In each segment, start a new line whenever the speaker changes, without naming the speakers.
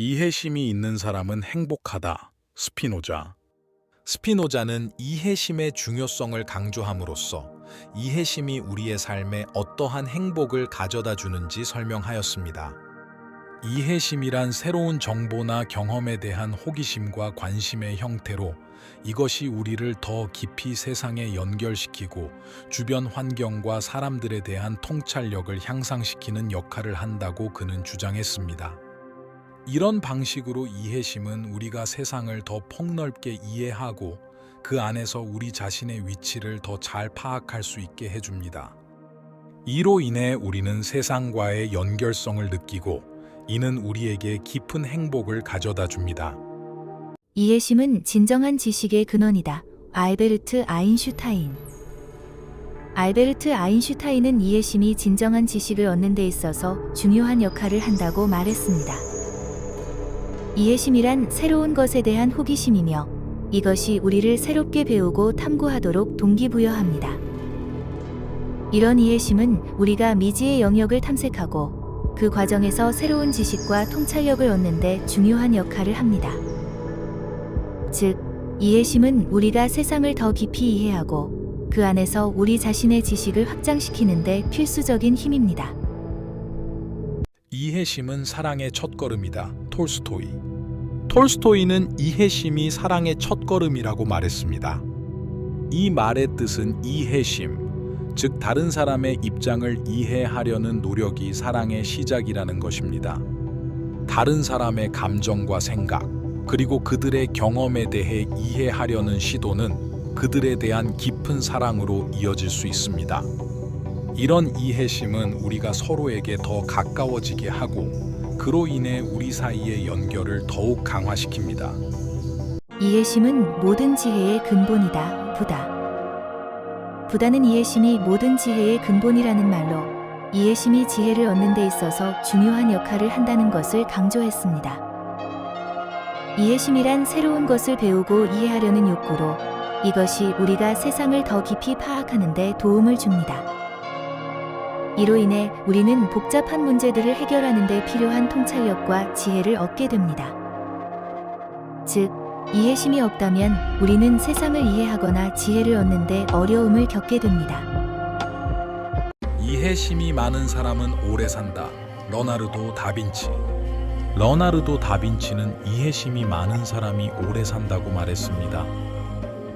이해심이 있는 사람은 행복하다. 스피노자. 스피노자는 이해심의 중요성을 강조함으로써 이해심이 우리의 삶에 어떠한 행복을 가져다 주는지 설명하였습니다. 이해심이란 새로운 정보나 경험에 대한 호기심과 관심의 형태로 이것이 우리를 더 깊이 세상에 연결시키고 주변 환경과 사람들에 대한 통찰력을 향상시키는 역할을 한다고 그는 주장했습니다. 이런 방식으로 이해심은 우리가 세상을 더 폭넓게 이해하고 그 안에서 우리 자신의 위치를 더 잘 파악할 수 있게 해줍니다. 이로 인해 우리는 세상과의 연결성을 느끼고 이는 우리에게 깊은 행복을 가져다 줍니다.
이해심은 진정한 지식의 근원이다. 알베르트 아인슈타인. 알베르트 아인슈타인은 이해심이 진정한 지식을 얻는 데 있어서 중요한 역할을 한다고 말했습니다. 이해심이란 새로운 것에 대한 호기심이며 이것이 우리를 새롭게 배우고 탐구하도록 동기부여합니다. 이런 이해심은 우리가 미지의 영역을 탐색하고 그 과정에서 새로운 지식과 통찰력을 얻는 데 중요한 역할을 합니다. 즉, 이해심은 우리가 세상을 더 깊이 이해하고 그 안에서 우리 자신의 지식을 확장시키는 데 필수적인 힘입니다.
이해심은 사랑의 첫걸음이다. 톨스토이. 톨스토이는 이해심이 사랑의 첫걸음이라고 말했습니다. 이 말의 뜻은 이해심, 즉 다른 사람의 입장을 이해하려는 노력이 사랑의 시작이라는 것입니다. 다른 사람의 감정과 생각, 그리고 그들의 경험에 대해 이해하려는 시도는 그들에 대한 깊은 사랑으로 이어질 수 있습니다. 이런 이해심은 우리가 서로에게 더 가까워지게 하고 그로 인해 우리 사이의 연결을 더욱 강화시킵니다.
이해심은 모든 지혜의 근본이다. 부다는 이해심이 모든 지혜의 근본이라는 말로 이해심이 지혜를 얻는 데 있어서 중요한 역할을 한다는 것을 강조했습니다. 이해심이란 새로운 것을 배우고 이해하려는 욕구로 이것이 우리가 세상을 더 깊이 파악하는 데 도움을 줍니다. 이로 인해 우리는 복잡한 문제들을 해결하는 데 필요한 통찰력과 지혜를 얻게 됩니다. 즉, 이해심이 없다면 우리는 세상을 이해하거나 지혜를 얻는 데 어려움을 겪게 됩니다.
이해심이 많은 사람은 오래 산다. 러나르도 다빈치. 러나르도 다빈치는 이해심이 많은 사람이 오래 산다고 말했습니다.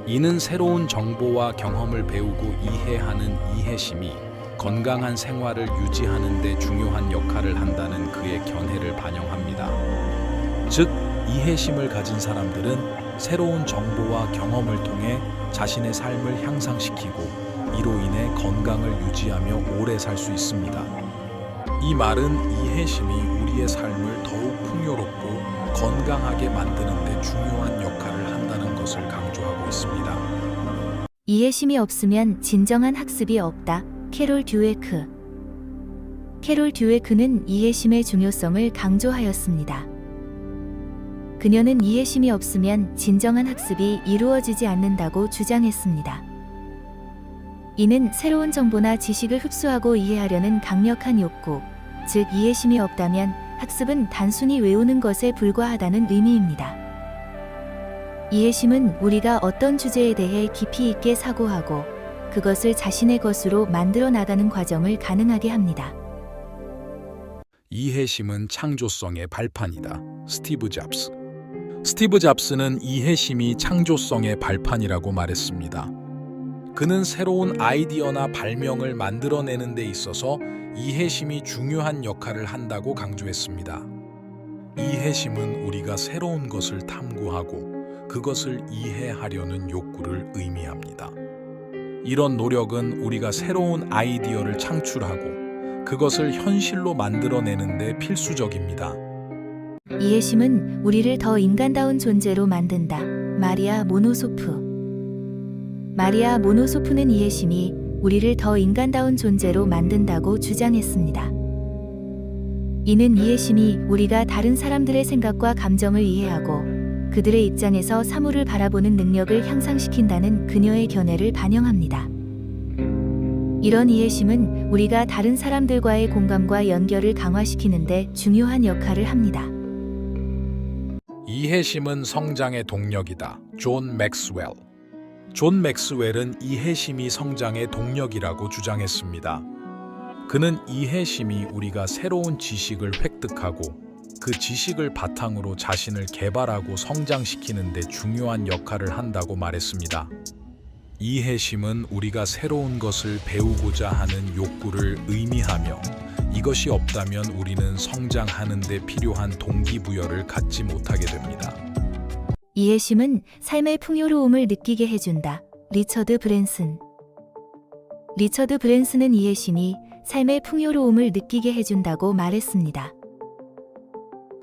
이는 새로운 정보와 경험을 배우고 이해하는 이해심이 건강한 생활을 유지하는 데 중요한 역할을 한다는 그의 견해를 반영합니다. 즉, 이해심을 가진 사람들은 새로운 정보와 경험을 통해 자신의 삶을 향상시키고 이로 인해 건강을 유지하며 오래 살 수 있습니다. 이 말은 이해심이 우리의 삶을 더욱 풍요롭고 건강하게 만드는 데 중요한 역할을 한다는 것을 강조하고 있습니다.
이해심이 없으면 진정한 학습이 없다. 캐롤 듀웨크. 캐롤 듀웨크는 이해심의 중요성을 강조하였습니다. 그녀는 이해심이 없으면 진정한 학습이 이루어지지 않는다고 주장했습니다. 이는 새로운 정보나 지식을 흡수하고 이해하려는 강력한 욕구, 즉 이해심이 없다면 학습은 단순히 외우는 것에 불과하다는 의미입니다. 이해심은 우리가 어떤 주제에 대해 깊이 있게 사고하고 그것을 자신의 것으로 만들어 나가는 과정을 가능하게 합니다.
이해심은 창조성의 발판이다. 스티브 잡스. 스티브 잡스는 이해심이 창조성의 발판이라고 말했습니다. 그는 새로운 아이디어나 발명을 만들어내는 데 있어서 이해심이 중요한 역할을 한다고 강조했습니다. 이해심은 우리가 새로운 것을 탐구하고 그것을 이해하려는 욕구를 의미합니다. 이런 노력은 우리가 새로운 아이디어를 창출하고 그것을 현실로 만들어내는 데 필수적입니다.
이해심은 우리를 더 인간다운 존재로 만든다. 마리아 모노소프. 마리아 모노소프는 이해심이 우리를 더 인간다운 존재로 만든다고 주장했습니다. 이는 이해심이 우리가 다른 사람들의 생각과 감정을 이해하고 그들의 입장에서 사물을 바라보는 능력을 향상시킨다는 그녀의 견해를 반영합니다. 이런 이해심은 우리가 다른 사람들과의 공감과 연결을 강화시키는 데 중요한 역할을 합니다.
이해심은 성장의 동력이다. 존 맥스웰. 존 맥스웰은 이해심이 성장의 동력이라고 주장했습니다. 그는 이해심이 우리가 새로운 지식을 획득하고 그 지식을 바탕으로 자신을 개발하고 성장시키는 데 중요한 역할을 한다고 말했습니다. 이해심은 우리가 새로운 것을 배우고자 하는 욕구를 의미하며 이것이 없다면 우리는 성장하는 데 필요한 동기부여를 갖지 못하게 됩니다.
이해심은 삶의 풍요로움을 느끼게 해준다. 리처드 브랜슨. 리처드 브랜슨은 이해심이 삶의 풍요로움을 느끼게 해준다고 말했습니다.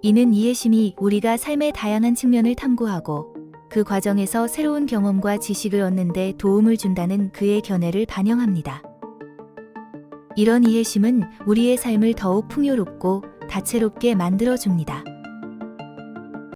이는 이해심이 우리가 삶의 다양한 측면을 탐구하고 그 과정에서 새로운 경험과 지식을 얻는 데 도움을 준다는 그의 견해를 반영합니다. 이런 이해심은 우리의 삶을 더욱 풍요롭고 다채롭게 만들어줍니다.